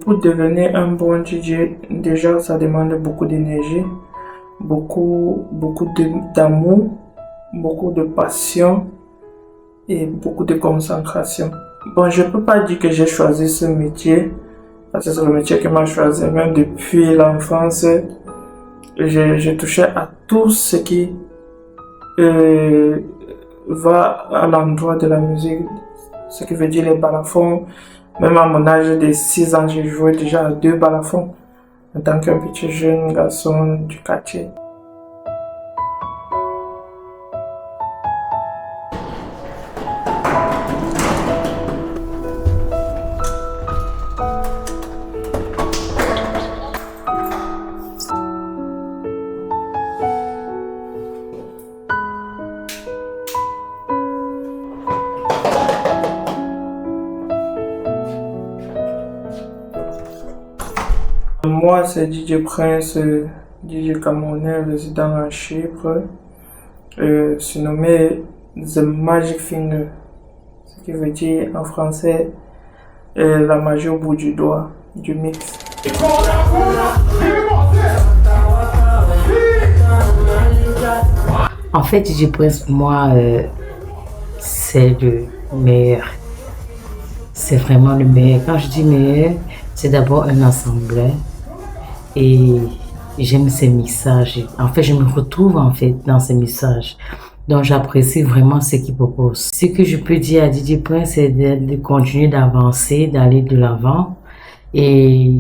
pour devenir un bon DJ, déjà ça demande beaucoup d'énergie, beaucoup d'amour, beaucoup de passion et beaucoup de concentration. Bon, je peux pas dire que j'ai choisi ce métier, parce que c'est le métier qui m'a choisi. Même depuis l'enfance, j'ai touché à tout ce qui va à l'endroit de la musique, ce qui veut dire les balafons. Même à mon âge de 6 ans, j'ai joué déjà à 2 balafons en tant qu'un petit jeune garçon du quartier. Moi, c'est DJ Prince, DJ camerounais résident à Chypre, surnommé The Magic Finger, ce qui veut dire en français la magie au bout du doigt, du mix. En fait, DJ Prince, pour moi, c'est le meilleur. C'est vraiment le meilleur. Quand je dis meilleur, c'est d'abord un assembleur. Et j'aime ses messages. En fait, je me retrouve en fait dans ses messages. Donc, j'apprécie vraiment ce qu'il propose. Ce que je peux dire à DJ Prince, c'est de continuer d'avancer, d'aller de l'avant et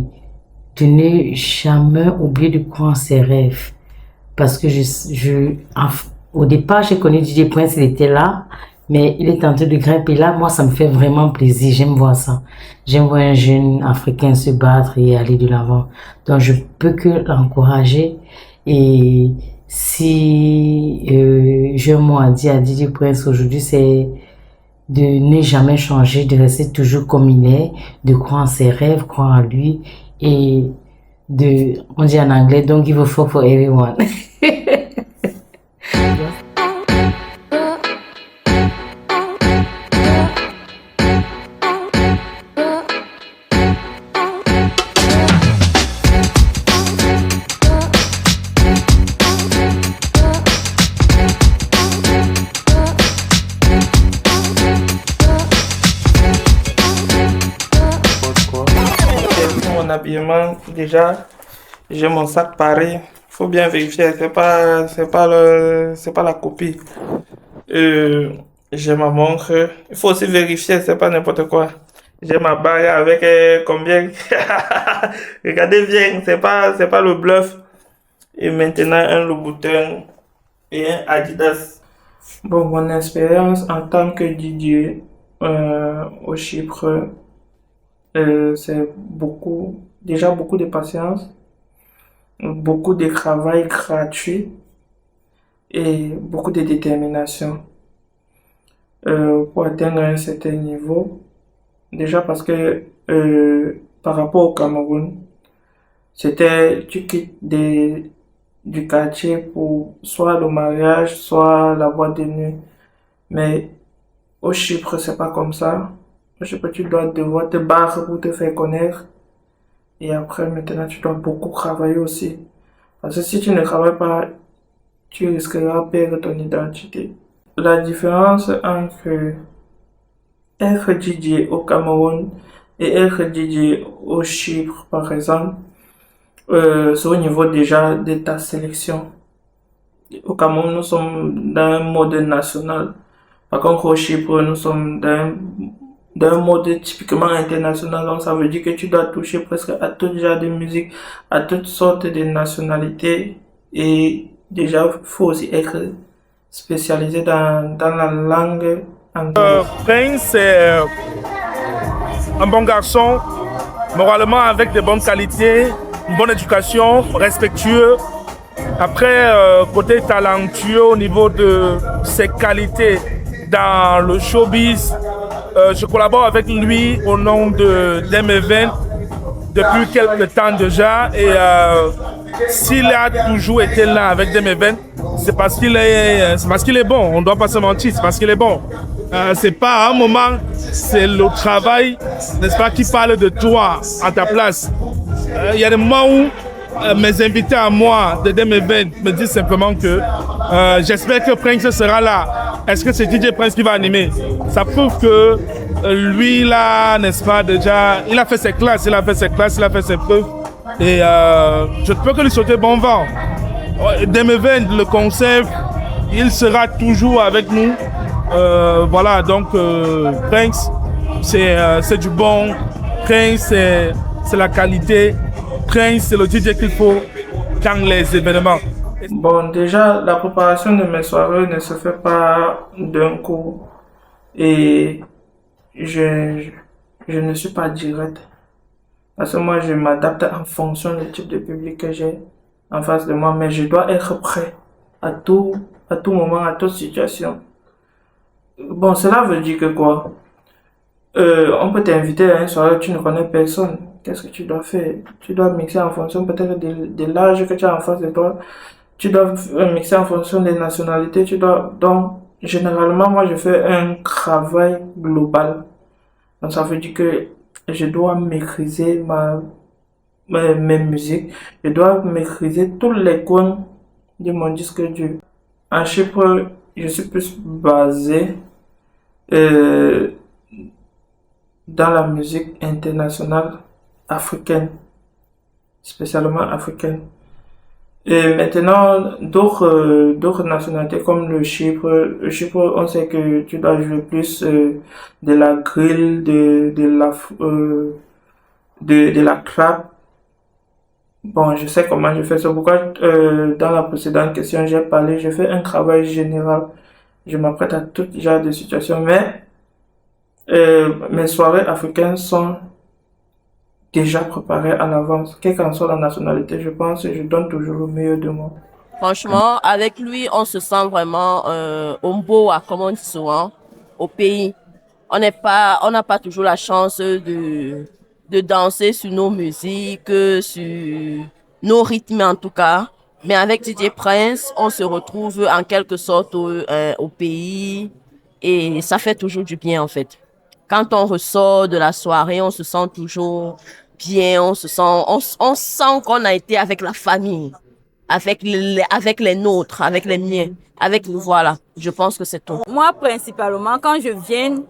de ne jamais oublier de croire en ses rêves. Parce que au départ, j'ai connu DJ Prince, il était là, mais il est en train de grimper là. Moi, ça me fait vraiment plaisir. J'aime voir ça. J'aime voir un jeune Africain se battre et aller de l'avant. Donc, je peux que l'encourager. Et si j'ai un mot à dire à DJ Prince aujourd'hui, c'est de ne jamais changer, de rester toujours comme il est, de croire en ses rêves, croire en lui et on dit en anglais, don't give a fuck for everyone. Mon habillement, déjà, j'ai mon sac pareil. Faut bien vérifier, c'est pas la copie. J'ai ma montre. Il faut aussi vérifier, c'est pas n'importe quoi. J'ai ma bague avec combien. Regardez bien, c'est pas le bluff. Et maintenant un Louboutin et un Adidas. Bon, mon expérience en tant que DJ au Chypre, c'est déjà beaucoup de patience, beaucoup de travail gratuit et beaucoup de détermination pour atteindre un certain niveau. Déjà parce que par rapport au Cameroun, tu quittes du quartier pour soit le mariage, soit la boîte de nuit. Mais au Chypre, c'est pas comme ça. Au Chypre, tu dois devoir te battre pour te faire connaître. Et après, maintenant, tu dois beaucoup travailler aussi. Parce que si tu ne travailles pas, tu risqueras de perdre ton identité. La différence entre être DJ au Cameroun et être DJ au Chypre, par exemple, c'est au niveau déjà de ta sélection. Au Cameroun, nous sommes dans un mode national. Par contre, au Chypre, nous sommes d'un mode typiquement international. Donc, ça veut dire que tu dois toucher presque à tout genre de musique, à toutes sortes de nationalités. Et déjà, il faut aussi être spécialisé dans la langue anglaise. Prince, c'est un bon garçon, moralement avec de bonnes qualités, une bonne éducation, respectueux. Après, côté talentueux au niveau de ses qualités dans le showbiz, je collabore avec lui au nom d'M20 depuis quelques temps déjà. Et s'il a toujours été là avec M20, c'est parce qu'il est bon. On ne doit pas se mentir, c'est parce qu'il est bon. C'est pas à un moment, c'est le travail, n'est-ce pas, qui parle de toi à ta place. Il y a des moments où mes invités à moi de Dem Event me disent simplement que j'espère que Prince sera là. Est-ce que c'est DJ Prince qui va animer? Ça prouve que lui là, n'est-ce pas, déjà, il a fait ses classes, il a fait ses preuves. Et je ne peux que lui souhaiter bon vent. Dem Event, le concept, il sera toujours avec nous. Voilà, donc Prince, c'est du bon. Prince, c'est la qualité. Prince, c'est le DJ qu'il faut dans les événements. Bon, déjà, la préparation de mes soirées ne se fait pas d'un coup. Et je ne suis pas direct. Parce que moi, je m'adapte en fonction du type de public que j'ai en face de moi. Mais je dois être prêt à tout moment, à toute situation. Bon, cela veut dire que quoi? On peut t'inviter à une soirée, tu ne connais personne. Qu'est-ce que tu dois faire? Tu dois mixer en fonction peut-être de l'âge que tu as en face de toi. Tu dois mixer en fonction des nationalités. Donc, généralement, moi, je fais un travail global. Donc, ça veut dire que je dois maîtriser mes musiques. Je dois maîtriser tous les coins de mon disque dur. En Chypre, je suis plus basé dans la musique internationale africaine, spécialement africaine. Et maintenant, d'autres nationalités comme le Chypre, on sait que tu dois jouer plus de la grille, de la trap. Bon, je sais comment je fais ça. Pourquoi dans la précédente question, j'ai parlé, je fais un travail général. Je m'apprête à tout genre de situations, mais mes soirées africaines sont déjà préparées à l'avance. Quelle qu'en soit la nationalité, je pense que je donne toujours le meilleur de moi. Franchement, avec lui, on se sent vraiment Ombo, comme on dit souvent, au pays. On n'a pas toujours la chance de danser sur nos musiques, sur nos rythmes en tout cas. Mais avec DJ Prince, on se retrouve en quelque sorte au pays et ça fait toujours du bien en fait. Quand on ressort de la soirée, on se sent toujours bien, on sent qu'on a été avec la famille, avec les nôtres, avec les miens, voilà. Je pense que c'est tout. Moi, principalement, quand je viens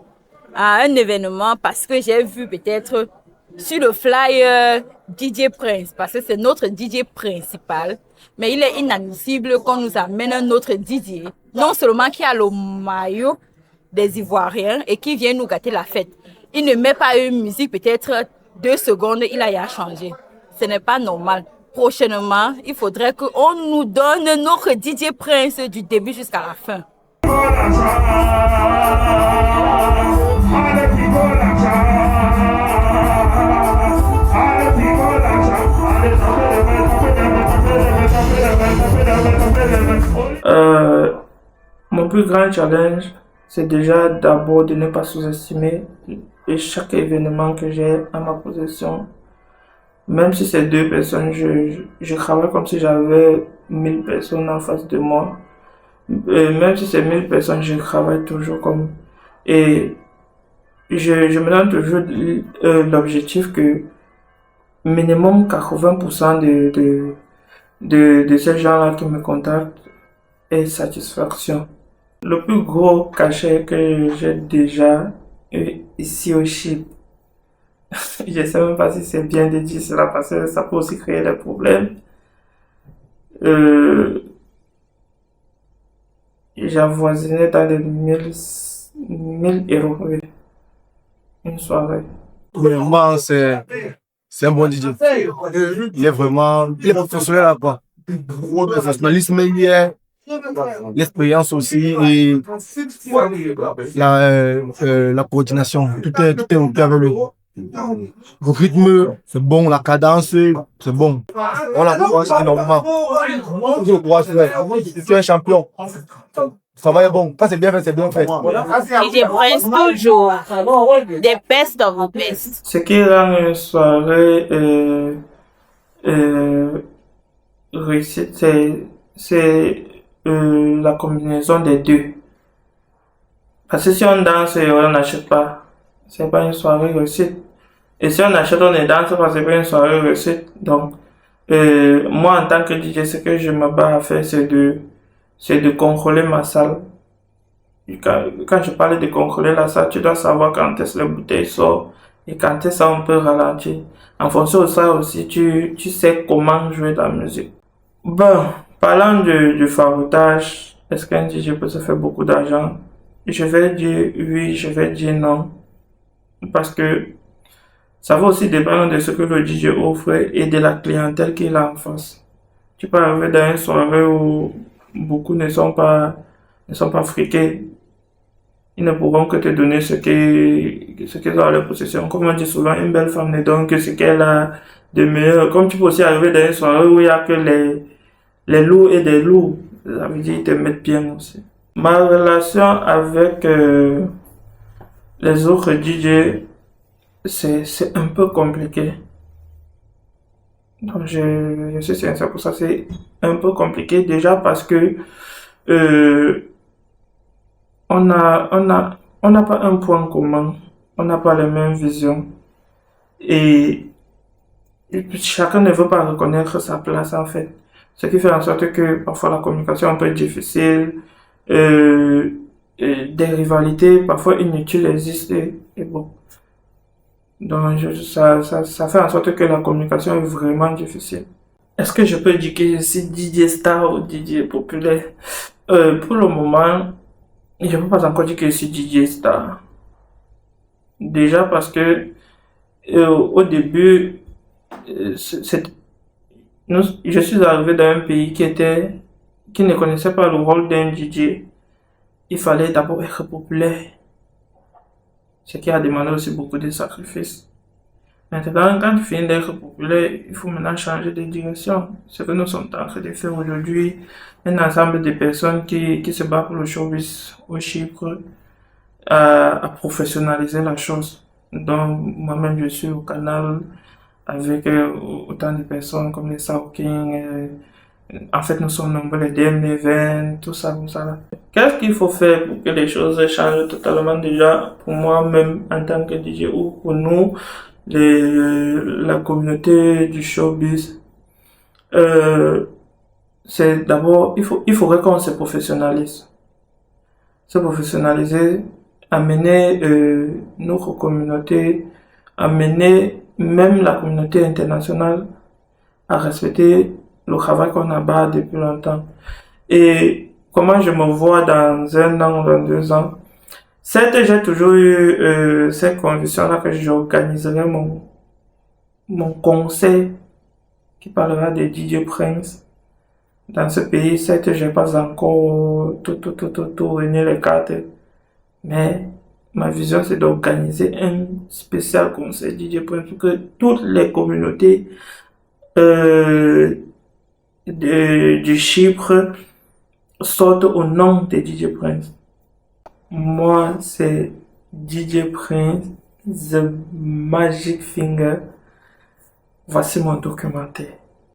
à un événement, parce que j'ai vu peut-être sur le flyer DJ Prince, parce que c'est notre DJ principal, mais il est inadmissible qu'on nous amène un autre DJ, non seulement qui a le maillot des Ivoiriens et qui vient nous gâter la fête. Il ne met pas une musique, peut-être 2 secondes, il a changé. Ce n'est pas normal. Prochainement, il faudrait qu'on nous donne notre DJ Prince du début jusqu'à la fin. Mon plus grand challenge, c'est déjà d'abord de ne pas sous-estimer chaque événement que j'ai à ma possession. Même si c'est 2 personnes, je travaille comme si j'avais 1000 personnes en face de moi. Même si c'est 1000 personnes, je travaille toujours comme... Et je me donne toujours l'objectif que minimum 80% de ces gens-là qui me contactent aient satisfaction. Le plus gros cachet que j'ai déjà eu ici au Chypre, je ne sais même pas si c'est bien de dire cela parce que ça peut aussi créer des problèmes. J'avoisinais dans les 1000 euros, oui. Une soirée. Vraiment, c'est un bon DJ. Il est professionnel là-bas. Le professionnalisme, il est l'expérience aussi et la coordination. Tout est ok avec lui. Le rythme, c'est bon, la cadence, c'est bon. On l'encourage énormément. Je le courage, tu es un champion. Ça va être bon. Quand c'est bien fait, c'est bien fait. DJ Prince toujours. Des best of the best. Ce qui rend une soirée réussite, c'est la combinaison des deux. Parce que si on danse et on n'achète pas, c'est pas une soirée réussite. Et si on achète, on ne danse pas, c'est pas une soirée réussite. Donc, moi, en tant que DJ, ce que je me bats à faire, c'est de contrôler ma salle. Et quand je parle de contrôler la salle, tu dois savoir quand est-ce que la bouteille sort et quand est-ce qu'on peut ralentir. En fonction de ça aussi, tu sais comment jouer de la musique. Bon, parlant du farotage, est-ce qu'un DJ peut se faire beaucoup d'argent? Je vais dire oui, je vais dire non. Parce que ça va aussi dépendre de ce que le DJ offre et de la clientèle qu'il a en face. Tu peux arriver dans une soirée où beaucoup ne sont pas friqués. Ils ne pourront que te donner ce qu'ils ont à leur possession. Comme on dit souvent, une belle femme ne donne que ce qu'elle a de meilleur. Comme tu peux aussi arriver dans une soirée où il n'y a que les loups et des loups. Ça veut dire qu'ils te mettent bien aussi. Ma relation avec les autres DJ, c'est un peu compliqué. Donc je suis sincère pour ça, c'est un peu compliqué. Déjà parce que on n'a pas un point commun, on n'a pas les mêmes visions et chacun ne veut pas reconnaître sa place en fait. Ce qui fait en sorte que parfois la communication est un peu difficile, des rivalités parfois inutiles existent et bon. Donc ça fait en sorte que la communication est vraiment difficile. Est-ce que je peux dire que je suis DJ star ou DJ populaire? Pour le moment, je ne peux pas encore dire que je suis DJ star. Déjà parce que au début, je suis arrivé dans un pays qui ne connaissait pas le rôle d'un DJ. Il fallait d'abord être populaire, ce qui a demandé aussi beaucoup de sacrifices. Maintenant, quand tu finis d'être populaire, il faut maintenant changer de direction. Ce que nous sommes en train de faire aujourd'hui, un ensemble de personnes qui se battent pour le showbiz au Chypre, à professionnaliser la chose. Donc, moi-même, je suis au canal avec autant de personnes comme les Sao King. En fait, nous sommes nombreux, les DM20, tout ça, tout ça. Qu'est-ce qu'il faut faire pour que les choses changent totalement déjà pour moi-même en tant que DJ ou pour nous, la communauté du showbiz? C'est d'abord, il faudrait qu'on se professionnalise. Se professionnaliser, amener notre communauté, amener même la communauté internationale à respecter le travail qu'on a bas depuis longtemps. Et comment je me vois dans 1 an ou dans 2 ans? Certes, j'ai toujours eu cette conviction-là que j'organiserai mon concert qui parlera de DJ Prince dans ce pays. Certes, je n'ai pas encore tout réuni les cartes, mais ma vision c'est d'organiser un spécial concert DJ Prince pour que toutes les communautés du Chypre sortent au nom de DJ Prince. Moi, c'est DJ Prince, The Magic Finger. Voici mon documentaire.